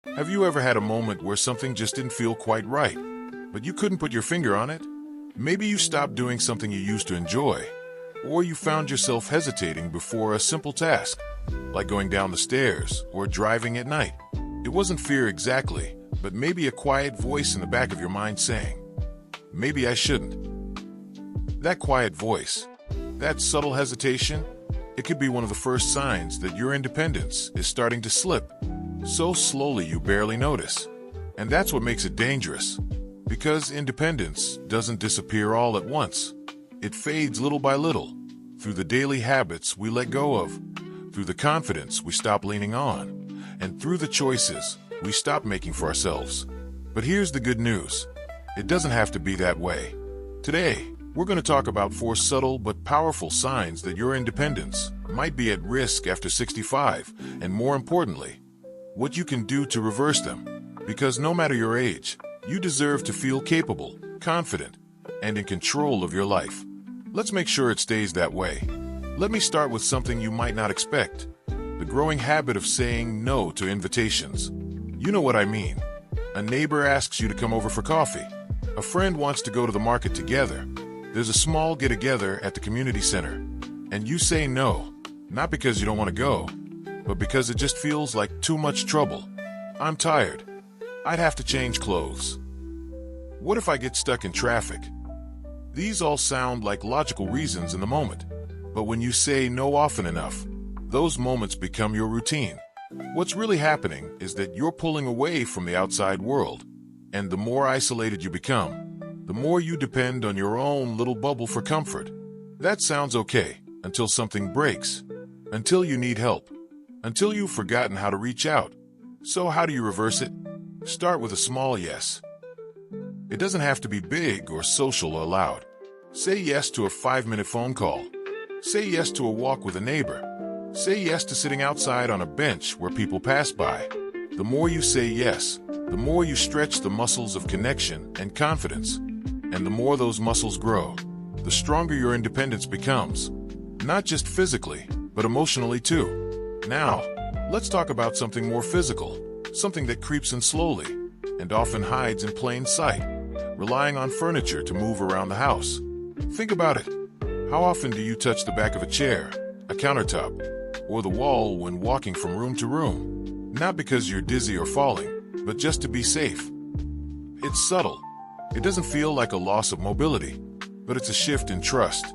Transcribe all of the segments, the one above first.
Have you ever had a moment where something just didn't feel quite right, but you couldn't put your finger on it? Maybe you stopped doing something you used to enjoy, or you found yourself hesitating before a simple task, like going down the stairs or driving at night. It wasn't fear exactly, but maybe a quiet voice in the back of your mind saying, maybe I shouldn't. That quiet voice, that subtle hesitation, it could be one of the first signs that your independence is starting to slip, so slowly you barely notice. And that's what makes it dangerous, because independence doesn't disappear all at once. It fades little by little, through the daily habits we let go of, through the confidence we stop leaning on, and through the choices we stop making for ourselves. But here's the good news. It doesn't have to be that way. Today, we're going to talk about 4 subtle but powerful signs that your independence might be at risk after 65, and more importantly, what you can do to reverse them. Because no matter your age, you deserve to feel capable, confident, and in control of your life. Let's make sure it stays that way. Let me start with something you might not expect: the growing habit of saying no to invitations. You know what I mean. A neighbor asks you to come over for coffee. A friend wants to go to the market together. There's a small get-together at the community center, and you say no, not because you don't want to go, but because it just feels like too much trouble. I'm tired. I'd have to change clothes. What if I get stuck in traffic? These all sound like logical reasons in the moment, but when you say no often enough, those moments become your routine. What's really happening is that you're pulling away from the outside world, and the more isolated you become, the more you depend on your own little bubble for comfort. That sounds okay until something breaks, until you need help, until you've forgotten how to reach out. So how do you reverse it? Start with a small yes. It doesn't have to be big or social or loud. Say yes to a 5-minute phone call. Say yes to a walk with a neighbor. Say yes to sitting outside on a bench where people pass by. The more you say yes, the more you stretch the muscles of connection and confidence. And the more those muscles grow, the stronger your independence becomes. Not just physically, but emotionally too. Now, let's talk about something more physical, something that creeps in slowly and often hides in plain sight: relying on furniture to move around the house. Think about it. How often do you touch the back of a chair, a countertop, or the wall when walking from room to room? Not because you're dizzy or falling, but just to be safe. It's subtle. It doesn't feel like a loss of mobility, but it's a shift in trust.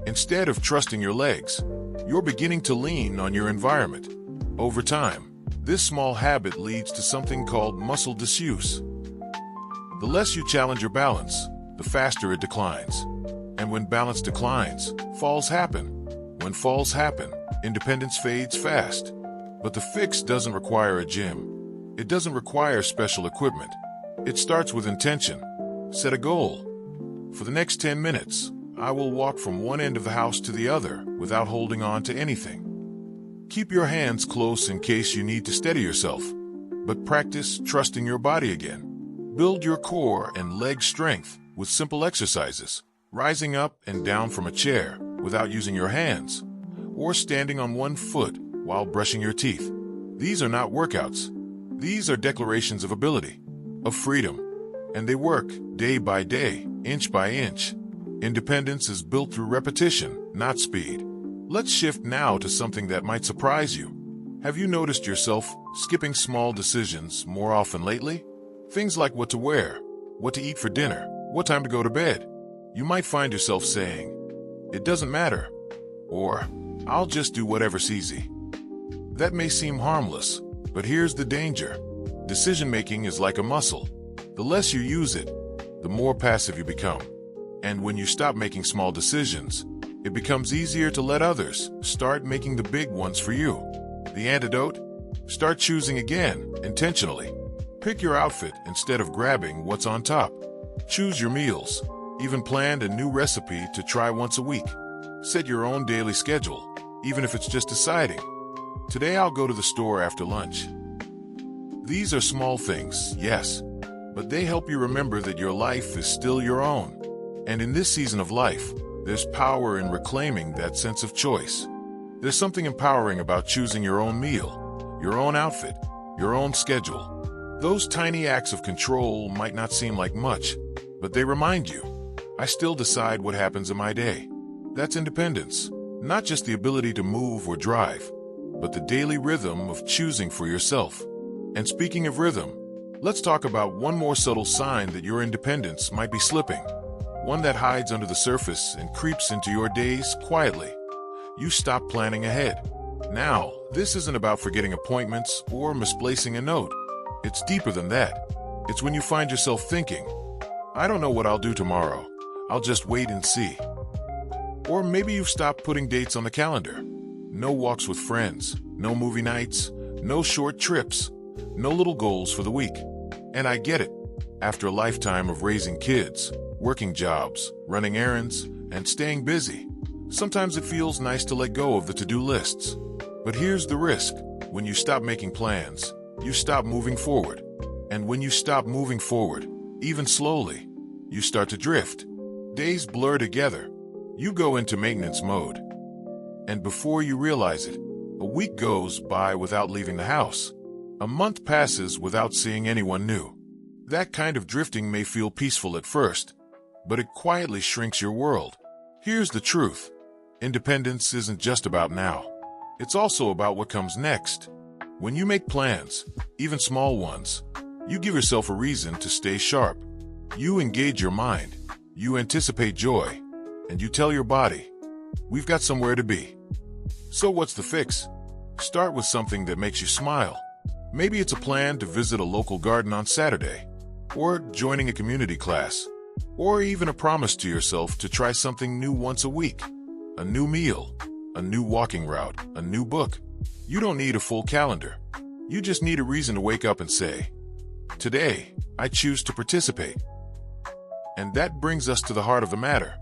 Instead of trusting your legs, you're beginning to lean on your environment. Over time, this small habit leads to something called muscle disuse. The less you challenge your balance, the faster it declines. And when balance declines, falls happen. When falls happen, independence fades fast. But the fix doesn't require a gym. It doesn't require special equipment. It starts with intention. Set a goal. For the next 10 minutes, I will walk from one end of the house to the other without holding on to anything. Keep your hands close in case you need to steady yourself, but practice trusting your body again. Build your core and leg strength with simple exercises, rising up and down from a chair without using your hands, or standing on one foot while brushing your teeth. These are not workouts. These are declarations of ability, of freedom. And they work day by day, inch by inch. Independence is built through repetition, not speed. Let's shift now to something that might surprise you. Have you noticed yourself skipping small decisions more often lately? Things like what to wear, what to eat for dinner, what time to go to bed. You might find yourself saying, "It doesn't matter," or "I'll just do whatever's easy." That may seem harmless, but here's the danger. Decision-making is like a muscle. The less you use it, the more passive you become. And when you stop making small decisions, it becomes easier to let others start making the big ones for you. The antidote? Start choosing again, intentionally. Pick your outfit instead of grabbing what's on top. Choose your meals. Even plan a new recipe to try once a week. Set your own daily schedule, even if it's just deciding, "Today I'll go to the store after lunch." These are small things, yes, but they help you remember that your life is still your own. And in this season of life, there's power in reclaiming that sense of choice. There's something empowering about choosing your own meal, your own outfit, your own schedule. Those tiny acts of control might not seem like much, but they remind you, I still decide what happens in my day. That's independence, not just the ability to move or drive, but the daily rhythm of choosing for yourself. And speaking of rhythm, let's talk about one more subtle sign that your independence might be slipping. One that hides under the surface and creeps into your days quietly. You stop planning ahead. Now, this isn't about forgetting appointments or misplacing a note. It's deeper than that. It's when you find yourself thinking, I don't know what I'll do tomorrow. I'll just wait and see. Or maybe you've stopped putting dates on the calendar. No walks with friends, no movie nights, no short trips, no little goals for the week. And I get it. After a lifetime of raising kids, working jobs, running errands, and staying busy, sometimes it feels nice to let go of the to-do lists. But here's the risk. When you stop making plans, you stop moving forward. And when you stop moving forward, even slowly, you start to drift. Days blur together. You go into maintenance mode. And before you realize it, a week goes by without leaving the house. A month passes without seeing anyone new. That kind of drifting may feel peaceful at first, but it quietly shrinks your world. Here's the truth. Independence isn't just about now. It's also about what comes next. When you make plans, even small ones, you give yourself a reason to stay sharp. You engage your mind, you anticipate joy, and you tell your body, we've got somewhere to be. So what's the fix? Start with something that makes you smile. Maybe it's a plan to visit a local garden on Saturday, or joining a community class, or even a promise to yourself to try something new once a week. A new meal, a new walking route, a new book. You don't need a full calendar. You just need a reason to wake up and say, today, I choose to participate. And that brings us to the heart of the matter,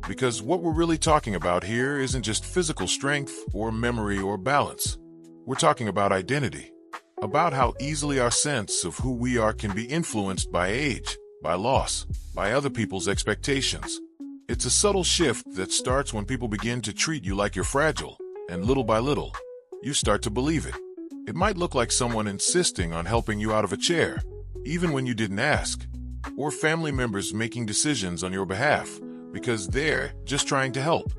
because what we're really talking about here isn't just physical strength or memory or balance. We're talking about identity, about how easily our sense of who we are can be influenced by age, by loss, by other people's expectations. It's a subtle shift that starts when people begin to treat you like you're fragile, and little by little, you start to believe it. It might look like someone insisting on helping you out of a chair, even when you didn't ask, or family members making decisions on your behalf because they're just trying to help,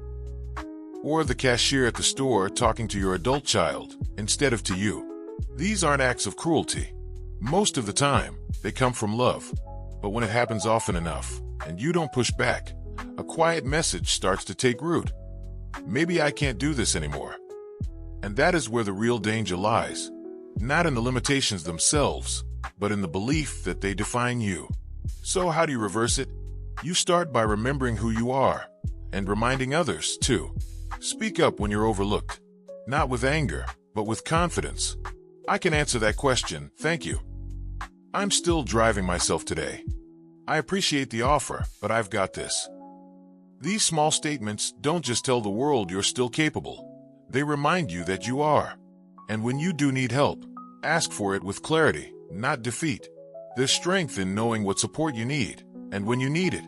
or the cashier at the store talking to your adult child instead of to you. These aren't acts of cruelty. Most of the time, they come from love. But when it happens often enough, and you don't push back, a quiet message starts to take root. Maybe I can't do this anymore. And that is where the real danger lies. Not in the limitations themselves, but in the belief that they define you. So how do you reverse it? You start by remembering who you are, and reminding others, too. Speak up when you're overlooked. Not with anger, but with confidence. I can answer that question, thank you. I'm still driving myself today. I appreciate the offer, but I've got this. These small statements don't just tell the world you're still capable. They remind you that you are. And when you do need help, ask for it with clarity, not defeat. There's strength in knowing what support you need, and when you need it.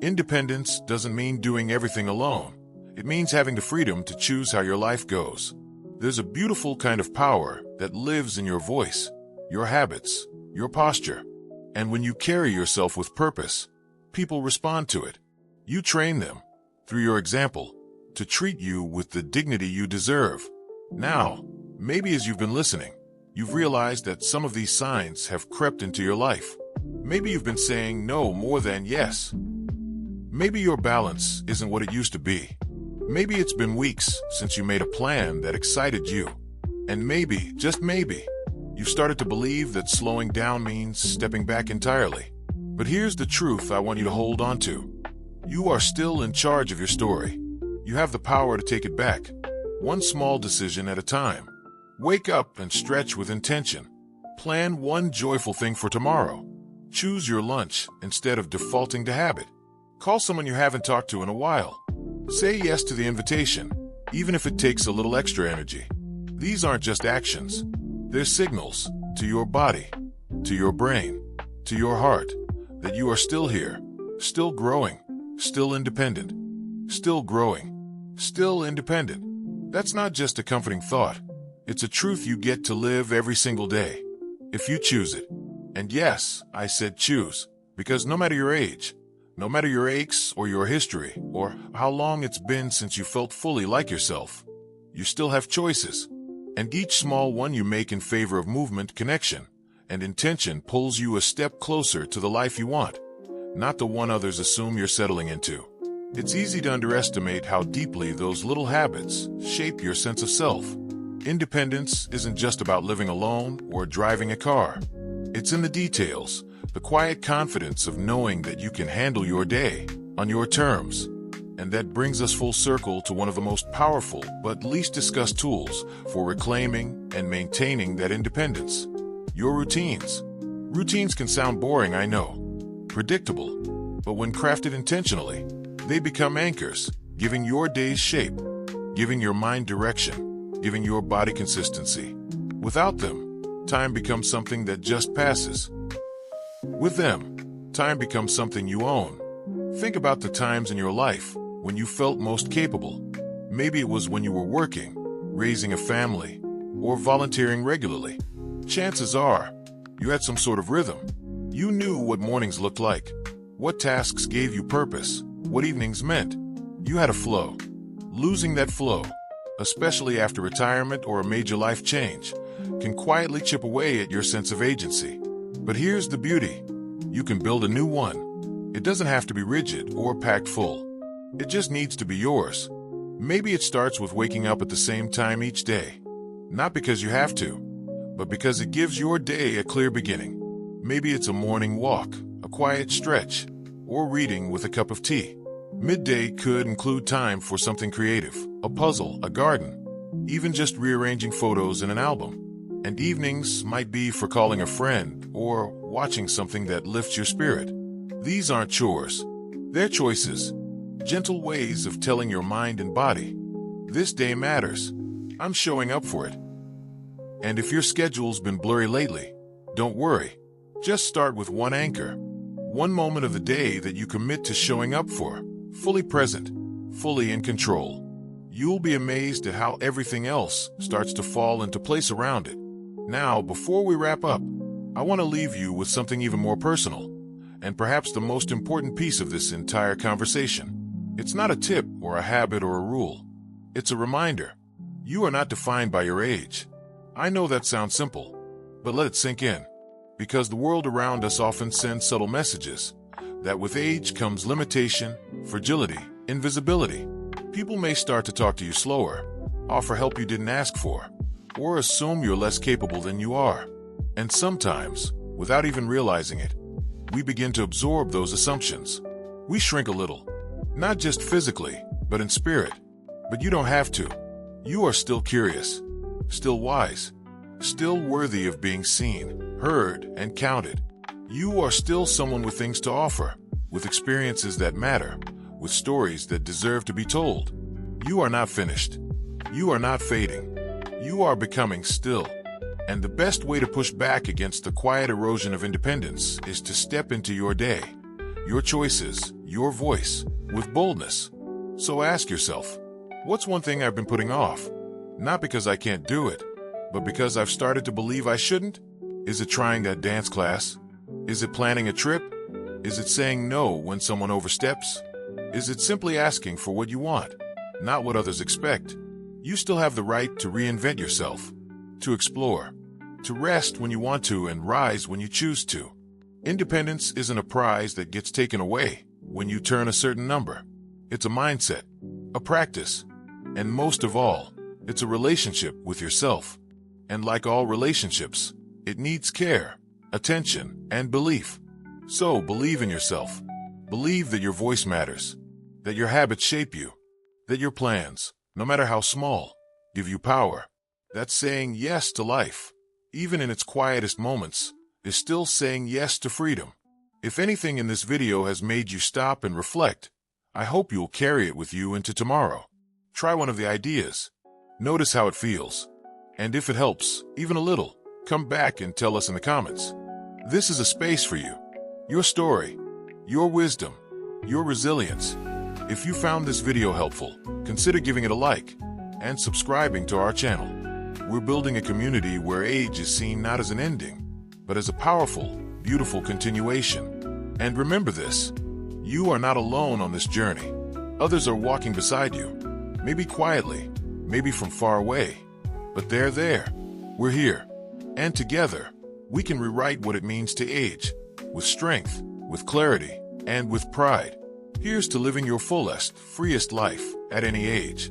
Independence doesn't mean doing everything alone. It means having the freedom to choose how your life goes. There's a beautiful kind of power that lives in your voice, your habits, your posture. And when you carry yourself with purpose, people respond to it. You train them, through your example, to treat you with the dignity you deserve. Now, maybe as you've been listening, you've realized that some of these signs have crept into your life. Maybe you've been saying no more than yes. Maybe your balance isn't what it used to be. Maybe it's been weeks since you made a plan that excited you. And maybe, just maybe, you've started to believe that slowing down means stepping back entirely. But here's the truth I want you to hold on to. You are still in charge of your story. You have the power to take it back, one small decision at a time. Wake up and stretch with intention. Plan one joyful thing for tomorrow. Choose your lunch instead of defaulting to habit. Call someone you haven't talked to in a while. Say yes to the invitation, even if it takes a little extra energy. These aren't just actions. They're signals to your body, to your brain, to your heart, that you are still here, still growing, still independent, still growing, still independent. That's not just a comforting thought. It's a truth you get to live every single day, if you choose it. And yes, I said choose, because no matter your age, no matter your aches or your history, or how long it's been since you felt fully like yourself, you still have choices. And each small one you make in favor of movement, connection, and intention pulls you a step closer to the life you want, not the one others assume you're settling into. It's easy to underestimate how deeply those little habits shape your sense of self. Independence isn't just about living alone or driving a car. It's in the details, the quiet confidence of knowing that you can handle your day on your terms. And that brings us full circle to one of the most powerful but least discussed tools for reclaiming and maintaining that independence: your routines. Routines can sound boring, I know, predictable, but when crafted intentionally, they become anchors, giving your days shape, giving your mind direction, giving your body consistency. Without them, time becomes something that just passes. With them, time becomes something you own. Think about the times in your life when you felt most capable. Maybe it was when you were working, raising a family, or volunteering regularly. Chances are, you had some sort of rhythm. You knew what mornings looked like, what tasks gave you purpose, what evenings meant. You had a flow. Losing that flow, especially after retirement or a major life change, can quietly chip away at your sense of agency. But here's the beauty. You can build a new one. It doesn't have to be rigid or packed full. It just needs to be yours. Maybe it starts with waking up at the same time each day. Not because you have to, but because it gives your day a clear beginning. Maybe it's a morning walk, a quiet stretch, or reading with a cup of tea. Midday could include time for something creative, a puzzle, a garden, even just rearranging photos in an album. And evenings might be for calling a friend or watching something that lifts your spirit. These aren't chores. They're choices. Gentle ways of telling your mind and body, this day matters. I'm showing up for it. And if your schedule's been blurry lately, don't worry. Just start with one anchor. One moment of the day that you commit to showing up for, fully present, fully in control. You'll be amazed at how everything else starts to fall into place around it. Now, before we wrap up, I want to leave you with something even more personal, and perhaps the most important piece of this entire conversation. It's not a tip or a habit or a rule. It's a reminder. You are not defined by your age. I know that sounds simple, but let it sink in. Because the world around us often sends subtle messages that with age comes limitation, fragility, invisibility. People may start to talk to you slower, offer help you didn't ask for, or assume you're less capable than you are. And sometimes, without even realizing it, we begin to absorb those assumptions. We shrink a little. Not just physically, but in spirit. But you don't have to. You are still curious, still wise, still worthy of being seen, heard, and counted. You are still someone with things to offer, with experiences that matter, with stories that deserve to be told. You are not finished. You are not fading. You are becoming still. And the best way to push back against the quiet erosion of independence is to step into your day, your choices, your voice, with boldness. So ask yourself, what's one thing I've been putting off? Not because I can't do it, but because I've started to believe I shouldn't? Is it trying that dance class? Is it planning a trip? Is it saying no when someone oversteps? Is it simply asking for what you want, not what others expect? You still have the right to reinvent yourself, to explore, to rest when you want to and rise when you choose to. Independence isn't a prize that gets taken away when you turn a certain number. It's a mindset, a practice, and most of all, it's a relationship with yourself. And like all relationships, it needs care, attention, and belief. So believe in yourself. Believe that your voice matters, that your habits shape you, that your plans, no matter how small, give you power. That saying yes to life, even in its quietest moments, is still saying yes to freedom. If anything in this video has made you stop and reflect, I hope you'll carry it with you into tomorrow. Try one of the ideas. Notice how it feels. And if it helps, even a little, come back and tell us in the comments. This is a space for you. Your story, your wisdom, your resilience. If you found this video helpful, consider giving it a like and subscribing to our channel. We're building a community where age is seen not as an ending, but as a powerful, beautiful continuation. And remember this, you are not alone on this journey. Others are walking beside you, maybe quietly, maybe from far away, but they're there. We're here. And together, we can rewrite what it means to age, with strength, with clarity, and with pride. Here's to living your fullest, freest life at any age.